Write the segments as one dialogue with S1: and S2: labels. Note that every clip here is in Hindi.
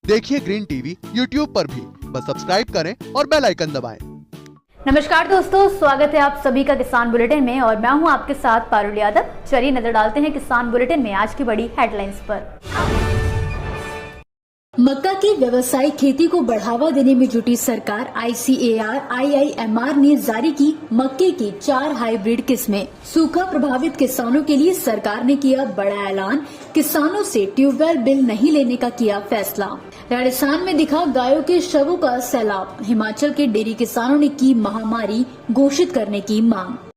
S1: देखिए ग्रीन टीवी यूट्यूब पर भी, बस सब्सक्राइब करें और बेल आइकन दबाएं।
S2: नमस्कार दोस्तों, स्वागत है आप सभी का किसान बुलेटिन में और मैं हूं आपके साथ पारुल यादव। चलिए नजर डालते हैं किसान बुलेटिन में आज की बड़ी हेडलाइंस पर।
S3: मक्का की व्यावसायिक खेती को बढ़ावा देने में जुटी सरकार। ICAR IIMR ने जारी की मक्के की 4 हाइब्रिड किस्में। सूखा प्रभावित किसानों के लिए सरकार ने किया बड़ा ऐलान। किसानों से ट्यूबवेल बिल नहीं लेने का किया फैसला। राजस्थान में दिखा गायों के शवों का सैलाब। हिमाचल के डेयरी किसानों ने की महामारी घोषित करने की मांग।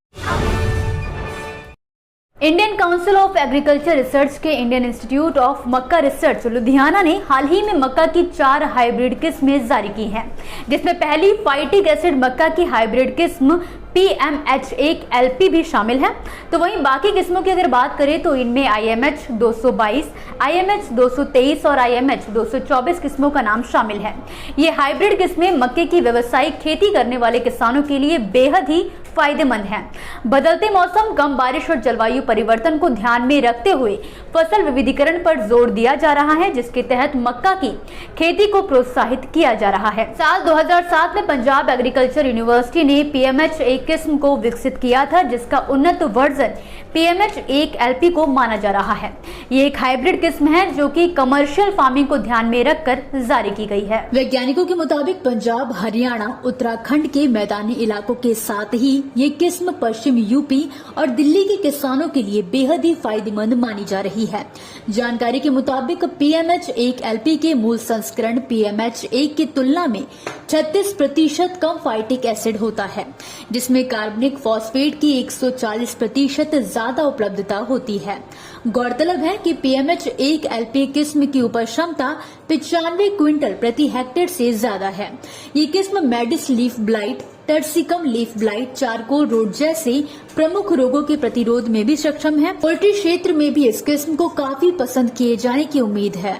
S2: Indian council of agriculture research के इंडियन इंस्टीट्यूट ऑफ मक्का रिसर्च लुधियाना ने हाल ही में मक्का की 4 हाइब्रिड किस्में जारी की हैं, जिसमें पहली फाइटिक एसिड मक्का की हाइब्रिड किस्म PMH1LP भी शामिल है। तो वहीं बाकी किस्मों की अगर बात करें तो इनमें IMH 222, IMH 223 और IMH 224 किस्मों का नाम शामिल है। ये हाइब्रिड किस्में मक्के की व्यावसायिक खेती करने वाले किसानों के लिए बेहद ही फायदेमंद है। बदलते मौसम, कम बारिश और जलवायु परिवर्तन को ध्यान में रखते हुए फसल विविधीकरण पर जोर दिया जा रहा है, जिसके तहत मक्का की खेती को प्रोत्साहित किया जा रहा है। साल 2007 में पंजाब एग्रीकल्चर यूनिवर्सिटी ने PMH1 किस्म को विकसित किया था, जिसका उन्नत वर्जन PMH1LP को माना जा रहा है। ये एक हाइब्रिड किस्म है जो कि कमर्शियल फार्मिंग को ध्यान में रखकर जारी की गई है।
S3: वैज्ञानिकों के मुताबिक पंजाब, हरियाणा, उत्तराखंड के मैदानी इलाकों के साथ ही ये किस्म पश्चिम यूपी और दिल्ली के किसानों के लिए बेहद ही फायदेमंद मानी जा रही है। जानकारी के मुताबिक PMH1LP के मूल संस्करण PMH1 की तुलना में 36% कम फाइटिक एसिड होता है, जिसमें कार्बनिक फॉस्फेट की 140% ज्यादा उपलब्धता होती है। गौरतलब है कि PMH1LP किस्म की उपज क्षमता 95 क्विंटल प्रति हेक्टेयर से ज्यादा है। ये किस्म maydis leaf blight, turcicum leaf blight, charcoal rot जैसे प्रमुख रोगों के प्रतिरोध में भी सक्षम है। पोल्ट्री क्षेत्र में भी इस किस्म को काफी पसंद किए जाने की उम्मीद है।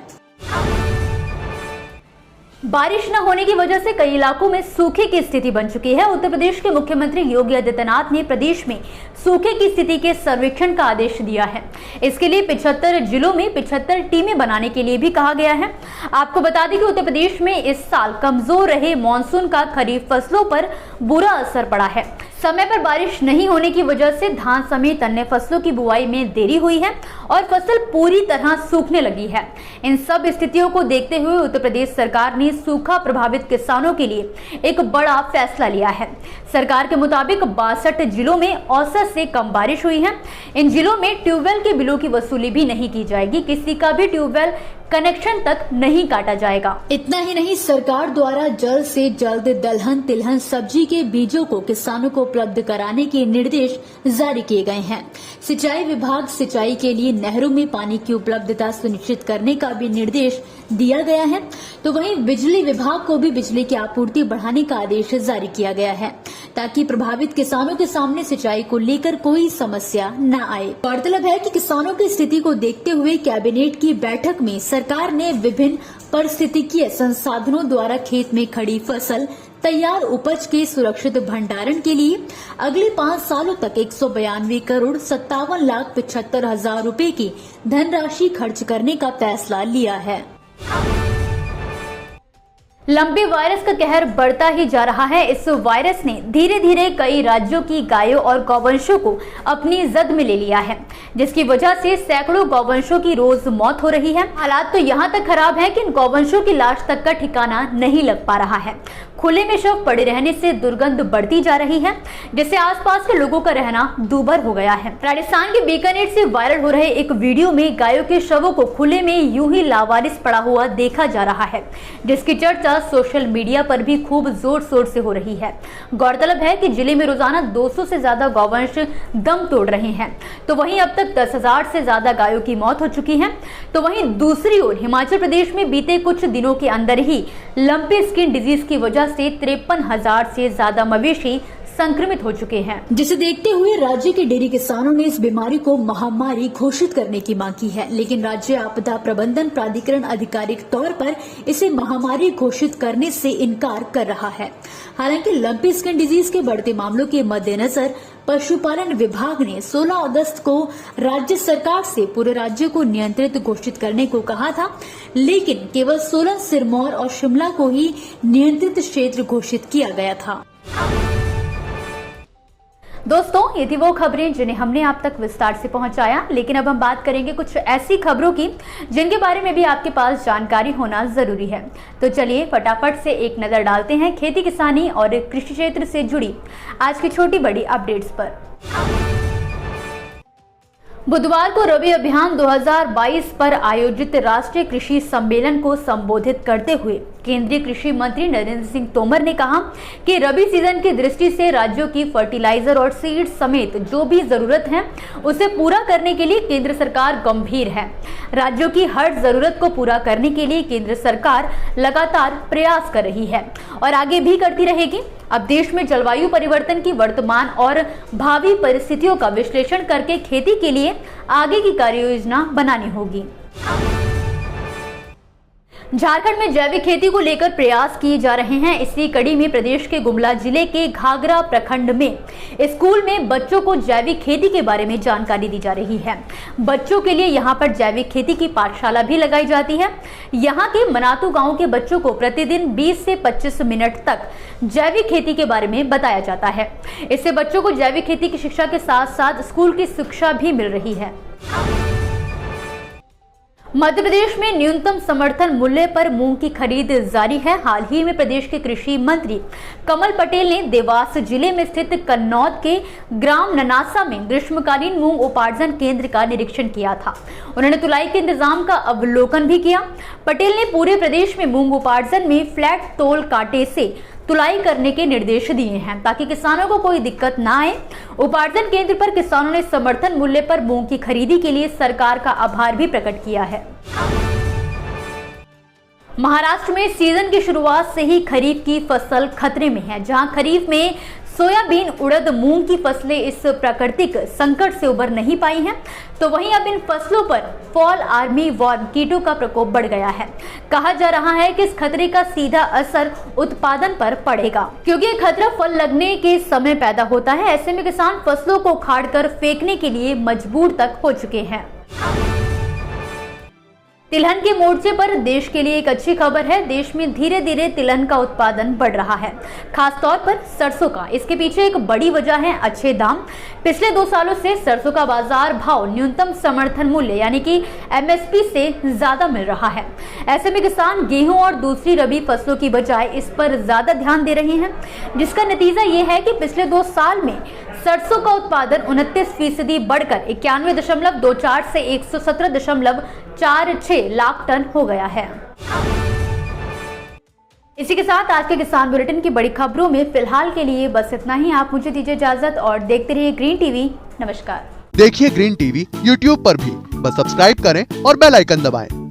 S2: बारिश न होने की वजह से कई इलाकों में सूखे की स्थिति बन चुकी है। उत्तर प्रदेश के मुख्यमंत्री योगी आदित्यनाथ ने प्रदेश में सूखे की स्थिति के सर्वेक्षण का आदेश दिया है। इसके लिए 75 जिलों में 75 टीमें बनाने के लिए भी कहा गया है। आपको बता दें कि उत्तर प्रदेश में इस साल कमजोर रहे मानसून का खरीफ फसलों पर बुरा असर पड़ा है। समय पर बारिश नहीं होने की वजह से धान समेत अन्य फसलों की बुआई में देरी हुई है और फसल पूरी तरह सूखने लगी है। इन सब स्थितियों को देखते हुए उत्तर प्रदेश सरकार ने सूखा प्रभावित किसानों के लिए एक बड़ा फैसला लिया है। सरकार के मुताबिक 62 जिलों में औसत से कम बारिश हुई है। इन जिलों में ट्यूबवेल के बिलों की वसूली भी नहीं की जाएगी। किसी का भी ट्यूबवेल कनेक्शन तक नहीं काटा जाएगा।
S3: इतना ही नहीं, सरकार द्वारा जल्द से जल्द दलहन, तिलहन, सब्जी के बीजों को किसानों को उपलब्ध कराने के निर्देश जारी किए गए हैं। सिंचाई विभाग सिंचाई के लिए नहरों में पानी की उपलब्धता सुनिश्चित करने का भी निर्देश दिया गया है। तो वहीं बिजली विभाग को भी बिजली की आपूर्ति बढ़ाने का आदेश जारी किया गया है, ताकि प्रभावित किसानों के सामने सिंचाई को लेकर कोई समस्या न आए। गौरतलब है कि किसानों की स्थिति को देखते हुए कैबिनेट की बैठक में सरकार ने विभिन्न पारिस्थितिकीय संसाधनों द्वारा खेत में खड़ी फसल, तैयार उपज के सुरक्षित भंडारण के लिए अगले 5 सालों तक 192 करोड़ 57,75,000 रुपए की धनराशि खर्च करने का फैसला लिया है।
S2: लंपी वायरस का कहर बढ़ता ही जा रहा है। इस वायरस ने धीरे धीरे कई राज्यों की गायों और गौवंशों को अपनी जद में ले लिया है, जिसकी वजह से सैकड़ों गौवंशों की रोज मौत हो रही है। हालात तो यहाँ तक खराब है कि इन गौवंशों की लाश तक का ठिकाना नहीं लग पा रहा है। खुले में शव पड़े रहने से दुर्गंध बढ़ती जा रही है, जिससे आसपास के लोगों का रहना दूभर हो गया है। राजस्थान के बीकानेर से वायरल हो रहे एक वीडियो में गायों के शवों को खुले में यूं ही लावारिस पड़ा हुआ देखा जा रहा है, जिसकी चर्चा सोशल मीडिया पर भी खूब जोर शोर से हो रही है। गौरतलब है कि जिले में रोजाना 200 से ज्यादा गौवंश दम तोड़ रहे हैं। तो वहीं अब तक 10,000 से ज्यादा गायों की मौत हो चुकी है। तो वहीं दूसरी ओर हिमाचल प्रदेश में बीते कुछ दिनों के अंदर ही लंपी स्किन डिजीज की वजह से 53,000 से ज्यादा मवेशी संक्रमित हो चुके हैं,
S3: जिसे देखते हुए राज्य के डेयरी किसानों ने इस बीमारी को महामारी घोषित करने की मांग की है। लेकिन राज्य आपदा प्रबंधन प्राधिकरण आधिकारिक तौर पर इसे महामारी घोषित करने से इनकार कर रहा है। हालांकि लंपी स्किन डिजीज के बढ़ते मामलों के मद्देनजर पशुपालन विभाग ने 16 अगस्त को राज्य सरकार से पूरे राज्य को नियंत्रित घोषित करने को कहा था, लेकिन केवल सोलन, सिरमौर और शिमला को ही नियंत्रित क्षेत्र घोषित किया गया था।
S2: दोस्तों, ये थी वो खबरें जिन्हें हमने आप तक विस्तार से पहुंचाया, लेकिन अब हम बात करेंगे कुछ ऐसी खबरों की जिनके बारे में भी आपके पास जानकारी होना जरूरी है। तो चलिए फटाफट से एक नजर डालते हैं खेती किसानी और कृषि क्षेत्र से जुड़ी आज की छोटी बड़ी अपडेट्स पर। बुधवार को रबी अभियान 2022 पर आयोजित राष्ट्रीय कृषि सम्मेलन को संबोधित करते हुए केंद्रीय कृषि मंत्री नरेंद्र सिंह तोमर ने कहा कि रबी सीजन की दृष्टि से राज्यों की फर्टिलाइजर और सीड समेत जो भी जरूरत है उसे पूरा करने के लिए केंद्र सरकार गंभीर है। राज्यों की हर जरूरत को पूरा करने के लिए केंद्र सरकार लगातार प्रयास कर रही है और आगे भी करती रहेगी। अब देश में जलवायु परिवर्तन की वर्तमान और भावी परिस्थितियों का विश्लेषण करके खेती के लिए आगे की कार्य योजना बनानी होगी। झारखंड में जैविक खेती को लेकर प्रयास किए जा रहे हैं। इसी कड़ी में प्रदेश के गुमला जिले के घाघरा प्रखंड में स्कूल में बच्चों को जैविक खेती के बारे में जानकारी दी जा रही है। बच्चों के लिए यहां पर जैविक खेती की पाठशाला भी लगाई जाती है। यहां के मनातू गांव के बच्चों को प्रतिदिन 20 से 25 मिनट तक जैविक खेती के बारे में बताया जाता है। इससे बच्चों को जैविक खेती की शिक्षा के साथ साथ स्कूल की शिक्षा भी मिल रही है। मध्य प्रदेश में न्यूनतम समर्थन मूल्य पर मूंग की खरीद जारी है। हाल ही में प्रदेश के कृषि मंत्री कमल पटेल ने देवास जिले में स्थित कन्नौद के ग्राम ननासा में ग्रीष्मकालीन मूंग उपार्जन केंद्र का निरीक्षण किया था। उन्होंने तुलाई के इंतजाम का अवलोकन भी किया। पटेल ने पूरे प्रदेश में मूंग उपार्जन में फ्लैट तोल कांटे से तुलाई करने के निर्देश दिए हैं ताकि किसानों को कोई दिक्कत ना आए। उपार्जन केंद्र पर किसानों ने समर्थन मूल्य पर मूंग की खरीदी के लिए सरकार का आभार भी प्रकट किया है। महाराष्ट्र में सीजन की शुरुआत से ही खरीफ की फसल खतरे में है। जहां खरीफ में सोयाबीन, उड़द, मूंग की फसलें इस प्राकृतिक संकट से उबर नहीं पाई हैं, तो वहीं अब इन फसलों पर फॉल आर्मी वॉर्म कीटों का प्रकोप बढ़ गया है। कहा जा रहा है कि इस खतरे का सीधा असर उत्पादन पर पड़ेगा, क्योंकि ये खतरा फल लगने के समय पैदा होता है। ऐसे में किसान फसलों को उखाड़कर फेंकने के लिए मजबूर तक हो चुके हैं। तिलहन के मोर्चे पर देश के लिए एक अच्छी खबर है। देश में धीरे धीरे तिलहन का उत्पादन बढ़ रहा है, खासतौर पर सरसों का। इसके पीछे एक बड़ी वजह है अच्छे दाम। पिछले 2 सालों से सरसों का बाजार भाव न्यूनतम समर्थन मूल्य यानी कि MSP से ज्यादा मिल रहा है। ऐसे में किसान गेहूं और दूसरी रबी फसलों की बजाय इस पर ज्यादा ध्यान दे रहे हैं, जिसका नतीजा ये है कि पिछले 2 साल में सरसों का उत्पादन 29% बढ़कर 91.24 से 117.46 लाख टन हो गया है। इसी के साथ आज के किसान बुलेटिन की बड़ी खबरों में फिलहाल के लिए बस इतना ही। आप मुझे दीजिए इजाजत और देखते रहिए ग्रीन टीवी। नमस्कार।
S1: देखिए ग्रीन टीवी YouTube पर भी, बस सब्सक्राइब करें और बेल आइकन दबाएं।